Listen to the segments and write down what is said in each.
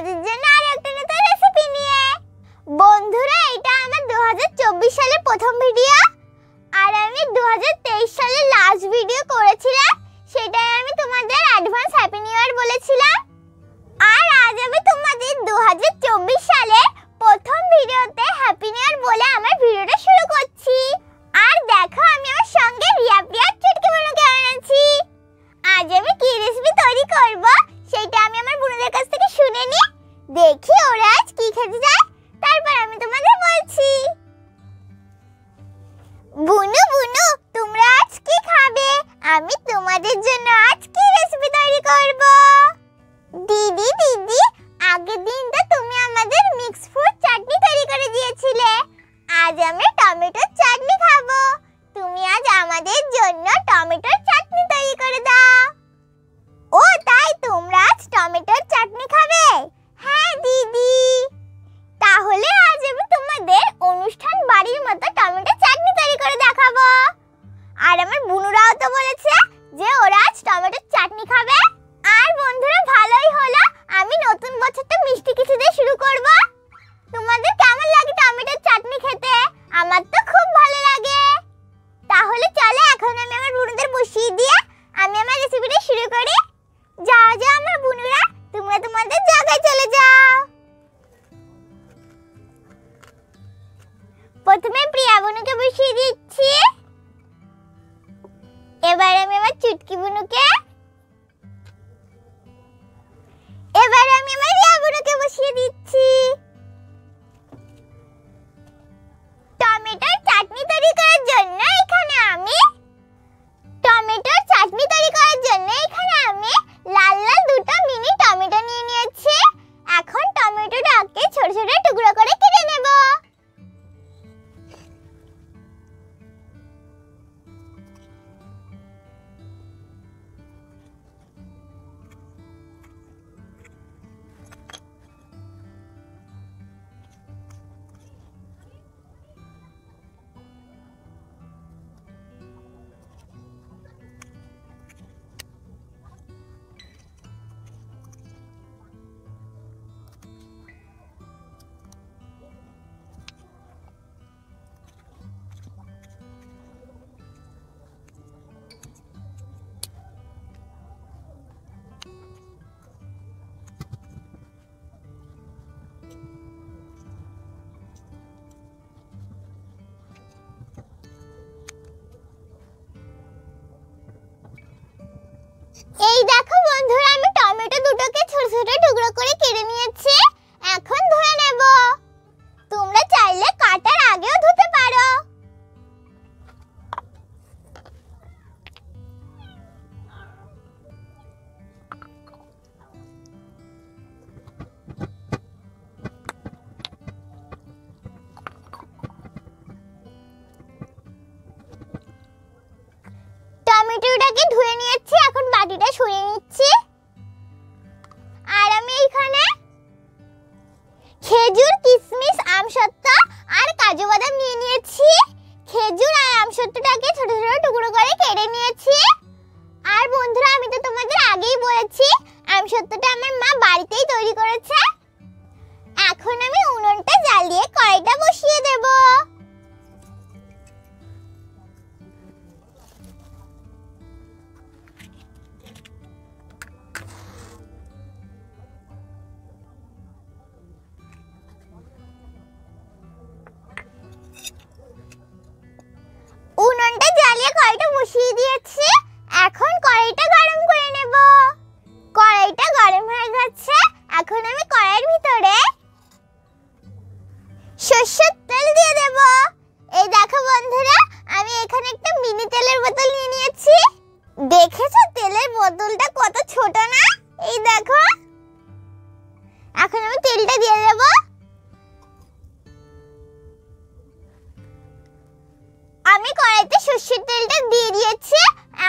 তোমাদের জন্য আরেকটা নতুন রেসিপি নিয়ে। বন্ধুরা, এটা আমার 2024 সালের প্রথম ভিডিও, আর আমি 2023 সালে লাস্ট ভিডিও করেছিলাম, সেটাই আমি তোমাদের অ্যাডভান্স হ্যাপি নিউ ইয়ার বলেছিলাম। আর আজ আমি তোমাদের 2024 সালের প্রথম ভিডিওতে হ্যাপি নিউ ইয়ার বলে আমার ভিডিওটা শুরু করছি। আর দেখো, আমি আমার সঙ্গে রিয়া প্রিয়ার চুটকি বুনুকে এনেছি। আজ আমি কি রেসিপি তৈরি করব সেটা আমি আমার বুনুদের কাছ থেকে শুনে নি, দেখি ওরা আজ কি খেতে চায়, তারপর আমি তোমাদের বলছি। বুনু বুনু, তোমরা আজ কি খাবে? আমি তোমাদের জন্য আজ কি রেসিপি তৈরি করব। দিদি দিদি, আগের দিন তো তুমি আমাদের মিক্স ফ্রুট চাটনি তৈরি করে দিয়েছিলে, আজ আমি টমেটোর চাটনি খাবো। তুমি আজ আমাদের জন্য টমেটোর চাটনি তৈরি করে দাও। ও তাই, তোমরা আজ টমেটোর চাটনি খাবে? হ্যাঁ দিদি, তাহলে আজ আমি তোমাদের অনুষ্ঠান বাড়ির মতো টমেটো চাটনি তৈরি করে দেখাবো। আর আমার বুনুরাও তো বলেছে যে ওরা আজ টমেটোর চাটনি খাবে। আর বন্ধুরা, ভালোই হলো, আমি নতুন বছরটা মিষ্টি কিছু দিয়ে শুরু করব। তোমাদের কেমন লাগে টমেটোর চাটনি খেতে? আমার তো খুব ভালো লাগে। তাহলে চলো এখন আমি আমার বুনুদের বসিয়ে দিয়ে আমি আমার রেসিপিটা শুরু করি। যাও যাও আমার বুনুরা, তোমরা তোমাদের জায়গায় চলে যাও। প্রথমে প্রিয়া বুনুকে বসিয়ে দিচ্ছি, এবার আমি আমার চুটকি বুনুকে, এবার আমি আমার রিয়া বুনুকে বসিয়ে দিচ্ছি। টমেটোর চাটনি তৈরি করার জন্য এখানে আমি লাল লাল দুটো মিনি টমেটো নিয়ে নিয়েছি। এখন টমেটোটাকে ছোট ছোট টুকরো করে কেটে নেব। এই দেখো বন্ধুরা, আমি টমেটো দুটোকে ছোট ছোট টুকরো করে কেটে নিয়েছি। এখন ধুয়ে নেব। তোমরা চাইলে কাটার আগেও ধুতে পারো। টমেটোটাকে ধুয়ে নিয়েছি, এখন বাটিটা সরিয়ে নিচ্ছি। আর আমি এখানে খেজুর, কিশমিশ, আমসত্ত্ব আর কাজু বাদাম নিয়ে নিয়েছি। খেজুর আর আমসত্ত্বটাকে ছোট ছোট টুকরো করে কেটে নিয়েছি। আর বন্ধুরা, আমি তো তোমাদের আগেই বলেছি আমসত্ত্বটা আমার মা বাড়িতেই তৈরি করেছে। এখন আমি উনুনটা জ্বালিয়ে কড়াইটা বসিয়ে দেব। উনুনটা জ্বালিয়ে কড়াইটা বসিয়ে দিয়েছি। এখন কড়াইটা গরম করে নেব। কড়াইটা গরম হয়ে গেছে, এখন আমি কড়াইয়ের ভিতরে সরষের তেল দিয়ে দেব। এই দেখো বন্ধুরা, আমি এখানে একটা মিনি তেলের বোতল নিয়ে নিয়েছি। দেখেছো তেলের বোতলটা কত ছোট না? এই দেখো, এখন আমি তেলটা দিয়ে দেব। আমি কড়াইতে সরষের তেলটা দিয়ে দিয়েছি,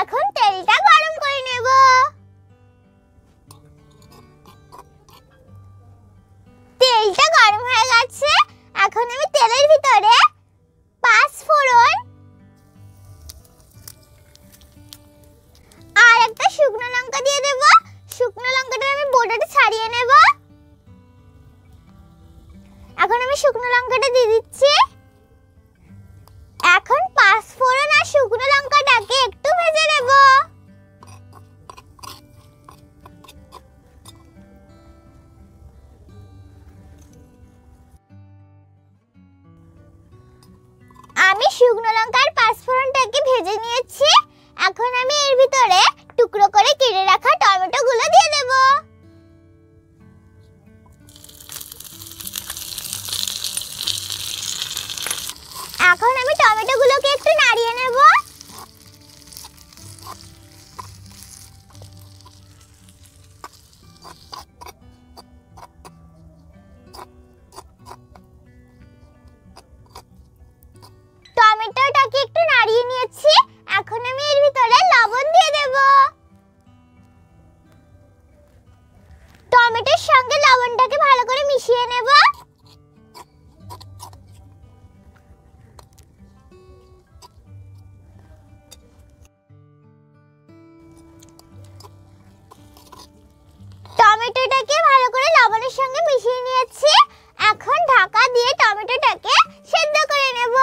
এখন তেলটা গরম করে নেব। তেলটা গরম হয়ে গেছে, এখন আমি তেলের ভিতরে 5 ফোড়ন আর একটা শুকনো লঙ্কা দিয়ে দেব। শুকনো লঙ্কাটা আমি বোটাটা ছাড়িয়ে নেব। শুকনো লঙ্কাটা দিয়ে দিচ্ছি। এখন পাঁচফোড়ন আর শুকনো লঙ্কাটাকে একটু ভেজে নেব। আমি শুকনো লঙ্কার পাঁচফোড়নটাকে ভেজে নিয়েছি। এখন আমি এর ভিতরে টুকরো করে কেটে রাখা টমেটোগুলো দিয়ে দেব। এখন আমি টমেটোগুলোকে একটু নাড়িয়ে নেব। টমেটোটাকে একটু নাড়িয়ে নিয়েছি। এখন আমি এর ভিতরে লবণ দিয়ে দেব। টমেটোর সঙ্গে লবণটাকে ভালো করে মিশিয়ে নেব। টমেটোটাকে ভালো করে লবণের সঙ্গে মিশিয়ে নিয়েছি। এখন ঢাকা দিয়ে টমেটোটাকে সেদ্ধ করে নেব।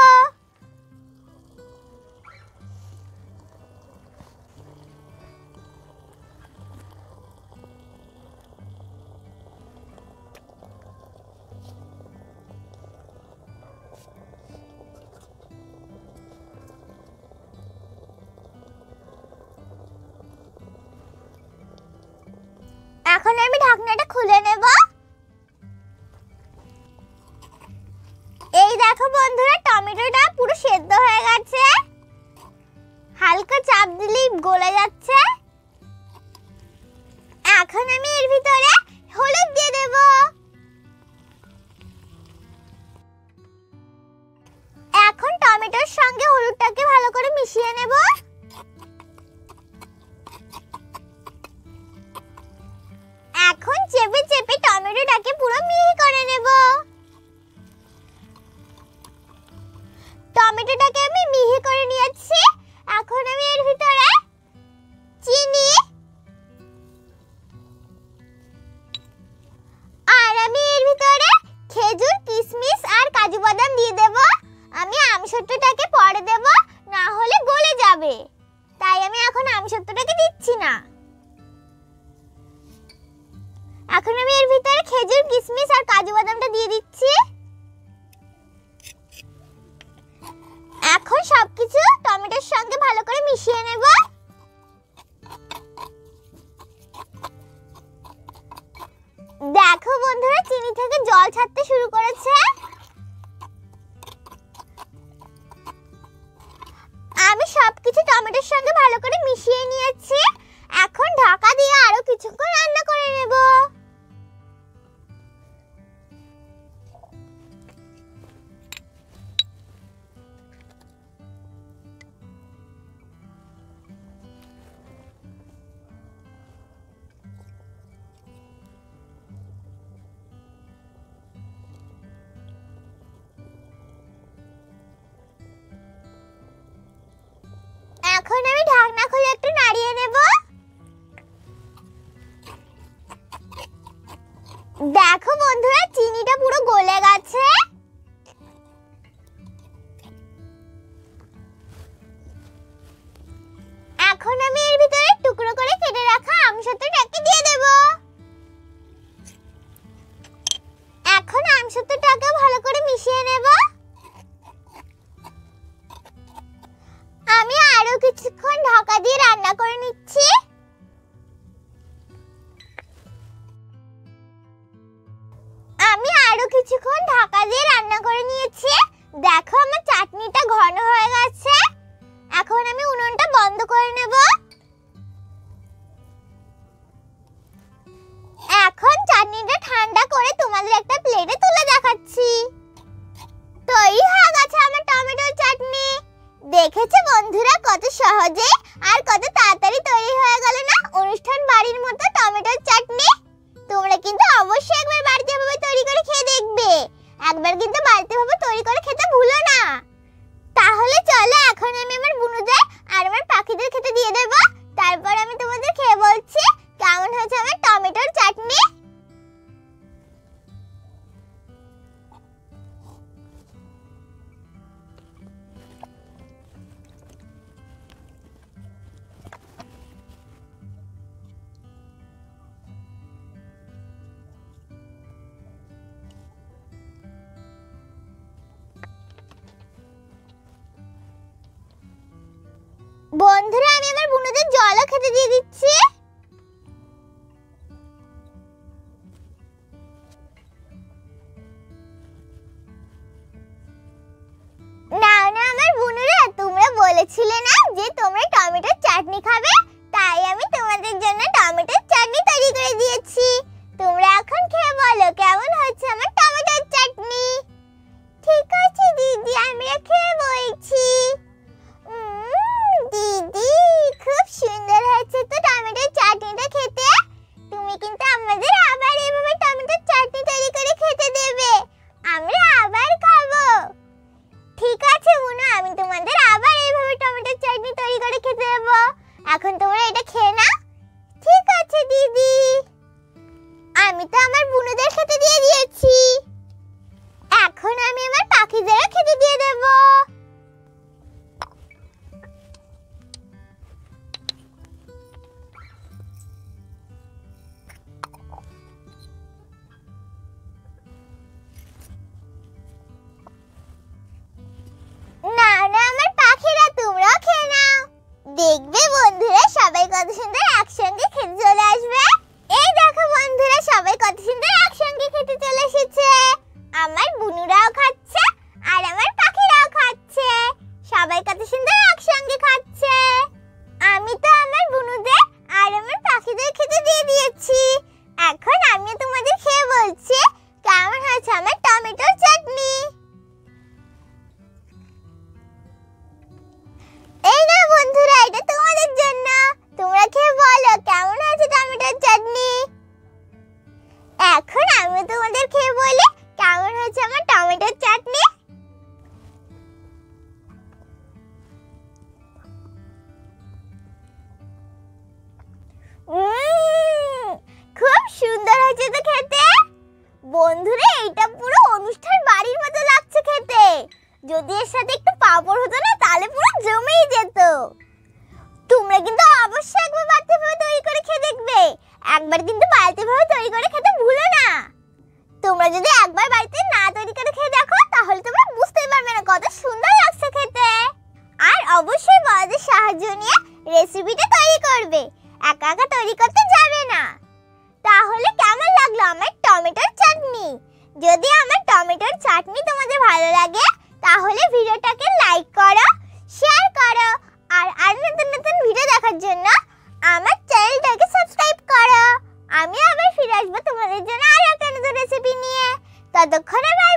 এখন আমি ঢাকনাটা খুলে নেব। এই দেখো বন্ধুরা, টমেটোটা পুরো সেদ্ধ হয়ে গেছে। হালকা চাপ দিলেই গলে যাচ্ছে। এখন আমি এর ভিতরে হলুদ দিয়ে দেব। এখন টমেটোর সঙ্গে হলুদটাকে ভালো করে মিশিয়ে নেব। এখন চেপে চেপে টমেটোটাকে পুরো মিহি করে নেব। টমেটোটাকে আমি মিহি করে নিয়েছি। এখন আমি এর ভিতরে চিনি আর আমি এর ভিতরে খেজুর, কিশমিশ আর কাজু বাদাম দিয়ে দেব। আমি আমসত্ত্বটাকে পরে দেব, না হলে গলে যাবে, তাই আমি এখন আমসত্ত্বটাকে দিচ্ছি না। এখন আমি এর ভিতরে খেজুর, কিশমিশ আর কাজু বাদামটা দিয়ে দিচ্ছি। এখন সবকিছু টমেটোর সঙ্গে ভালো করে মিশিয়ে নেব। দেখো বন্ধুরা, চিনি থেকে জল ছাড়তে শুরু করেছে। আমি সবকিছু টমেটোর সঙ্গে ভালো করে মিশিয়ে নিয়েছি। এখন ঢাকা দিয়ে আরো কিছুক্ষণ রান্না করে নেব। এখন আমি ঢাকনা খুলে একটু নাড়িয়ে নেব। দেখো বন্ধুরা, চিনিটা পুরো গলে গেছে। এখন আমি এর ভিতরে টুকরো করে কেটে রাখা আমসত্ত্বটাকে দিয়ে দেব। এখন আমসত্ত্বটাকে ভালো করে মিশিয়ে নেব। আমি আরো কিছুক্ষণ ঢাকা দিয়ে রান্না করে নিচ্ছি। আমি আরো কিছুক্ষণ ঢাকা দিয়ে রান্না করে নিয়েছি। দেখো আমার চাটনিটা ঘন হয়ে গেছে। এখন আমি উনুনটা বন্ধ করে নেব। এখন চাটনিটা ঠান্ডা করে তোমাদের একটা প্লেটে তুলে দেখাচ্ছি। তৈরি হয়ে গেছে আমার টমেটোর চাটনি। দেখেছো বন্ধুরা, কত সহজে আর কত তাড়াতাড়ি তৈরি হয়ে গেল না অনুষ্ঠান বাড়ির মতো টমেটোর চাটনি। তোমরা কিন্তু অবশ্যই একবার বাড়িতে ভাবে তৈরি করে খেয়ে দেখবে। একবার কিন্তু বাড়িতে ভাবে তৈরি করে খেতে ভুলো না। তাহলে চলো এখন আমি আমার বুনুদের আর আমার পাখিদের খেতে দিয়ে দেবো। চলো খেতে দিয়ে দিচ্ছি। নাও না আমার বুনুরা, তোমরা বলেছিলে না যে তোমরা টমেটোর চাটনি খাবে, তাই আমি তোমাদের জন্য টমেটোর চাটনি তৈরি করে দিয়েছি। তোমরা এখন খেয়ে বলো কেমন হয়েছে আমার টমেটোর চাটনি। ঠিক আছে দিদি, আমরা খেয়ে বলছি। দিদি খুব সুন্দর হয়েছে তো টমেটোর চাটনিটা খেতে। তুমি কিন্তু আমাদের আবার এভাবে টমেটোর চাটনি তৈরি করে খেতে দেবে, আমরা আবার খাবো। ঠিক আছে বুনু, আমি তোমাদের আবার এইভাবে টমেটোর চাটনি তৈরি করে খেতে দেবো। এখন তোমরা এটা খেয়ে নাও। ঠিক আছে দিদি। আমি তো আমার বুনুদের খেতে দিয়ে দিয়েছি, এখন আমি আমার পাখিদেরও খেতে দিয়ে দেব। না না আমার পাখিরা, তোমরাও খেয়ে নাও। দেখবে বন্ধুরা সবাই কত সুন্দর একসঙ্গে খেতে চলে আসবে। এই দেখো বন্ধুরা, সবাই কত সুন্দর একসঙ্গে খেতে চলে এসেছে। আমার বুনুরাও খাচ্ছে আর আমার পাখিরাও খাচ্ছে, সবাই কত সুন্দর একসঙ্গে খাচ্ছে। আমি তো আমার বুনুদের আর আমার পাখিদের খেতে দিয়ে দিয়েছি, এখন আমি তোমাদের খেয়ে বলছি কেমন হয়েছে আমার টমেটোর চাটনি। এই না বন্ধুরা, এটা তোমাদের জন্য, তোমরা খেয়ে বলো কেমন হয়েছে টমেটোর চাটনি। এখন আমি তোমাদের খেয়ে বলি কেমন হয়েছে আমার টমেটোর চাটনি। খুব সুন্দর হয়েছে তো খেতে। বন্ধুরা এইটা পুরো অনুষ্ঠান বাড়ির মতো লাগছে খেতে। যদি এর সাথে একটু পাঁপড় হতো না তাহলে পুরো জমেই যেত। তোমরা কিন্তু অবশ্যই একবার বাড়িতে ভাবে তৈরি করে খেয়ে দেখবে, একবার কিন্তু বাড়িতে ভাবে তৈরি করে খেতে ভুলো না। তোমরা যদি একবার বাড়িতে না তৈরি করে খেয়ে দেখো তাহলে তোমরা বুঝতেই পারবে না কত সুন্দর লাগছে খেতে। আর অবশ্যই বড়দের সাহায্য নিয়ে রেসিপিটা তৈরি করবে, একা একা তৈরি করতে যাবে না। তাহলে কেমন লাগলো আমার টমেটোর চাটনি? যদি আমার টমেটোর চাটনি তোমাদের ভালো লাগে তাহলে ভিডিওটাকে লাইক করো, শেয়ার করো, আর নতুন নতুন ভিডিও দেখার জন্য আমার চ্যানেলটাকে সাবস্ক্রাইব করো। আমি আবার ফিরে আসবো তোমাদের জন্য আর একটা নতুন রেসিপি নিয়ে। ততক্ষণে বাই।